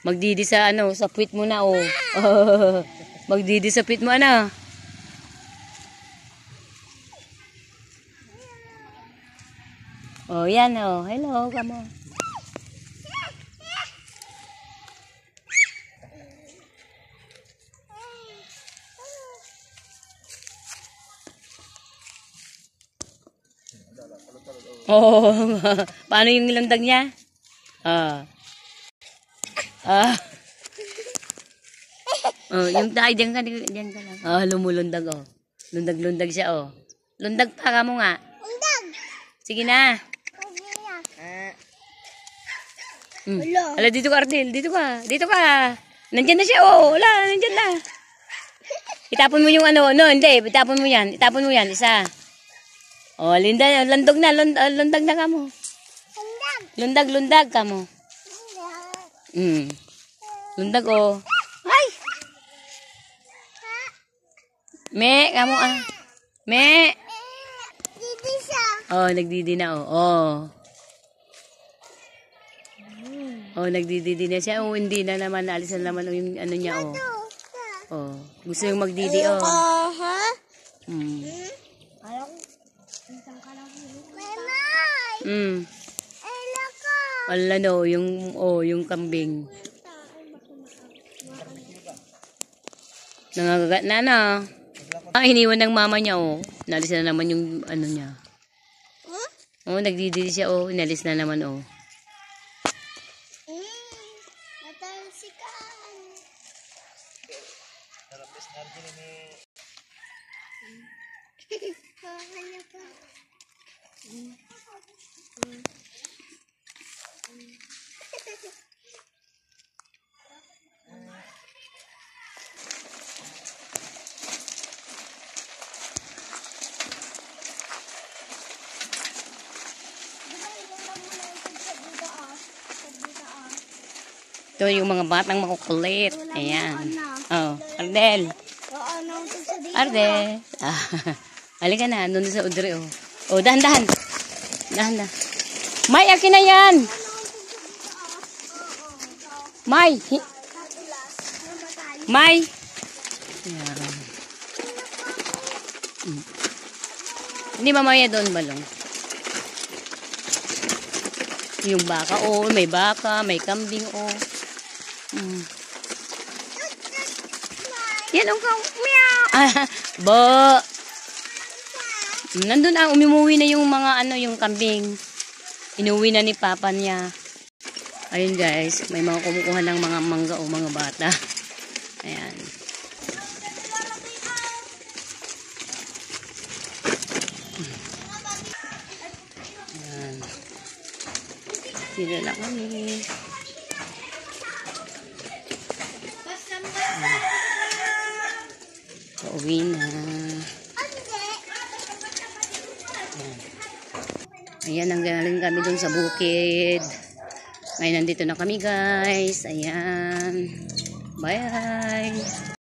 Magdidi sa ano, sa puwit mo na oh. Magdidi sa puwit mo ano. Oh, yan oh. Hello, kamo. Oh, paano yung lundag niya? Oh, yung tayo diyan ka lang. Oh, lumulundag oh. Lundag siya oh. Lundag pa ka mo nga. Lundag. Sige na. Ala, dito ka Ardel, dito ka. Nandiyan na siya oh. Wala, nandiyan na. Itapon mo yung ano, no, hindi, itapon mo yan, isa. Oh, lundag na ka mo. Lundag ka mo. Lundag oh. Ay! Me, ka mo ah. Me. Didi siya. Oh, nagdidi na oh. Oh, nagdidi na siya. Oh, hindi na naman, alisan naman yung ano niya oh. Oh, gusto yung magdidi oh. Wala no, yung kambing. Nangagat na. Iniwan ng mama niya oh. Inalis na naman yung ano niya. Oh, nagdididi siya oh. Inalis na naman oh. Ito yung mga batang makukulit. Ayan. Oh, Ardel. Ardel. Halika na, nandun sa Udre oh. Oh, dahan. May, akin na yan. May. Ayan. Hindi mamaya doon balong. Yung baka oh, may baka, may kambing oh. Yan ang meow. Bo. Nandun umuwi na yung mga ano, yung kambing. Inuwi na ni papa niya. Ayun guys, may mga kumukuha ng mga mangga o mga bata. Ayan. Ayan. Sila na kami. Pauwi na. Ayan, nanggaling kami dun sa bukid. Ngayon, nandito na kami guys. Ayan. Bye.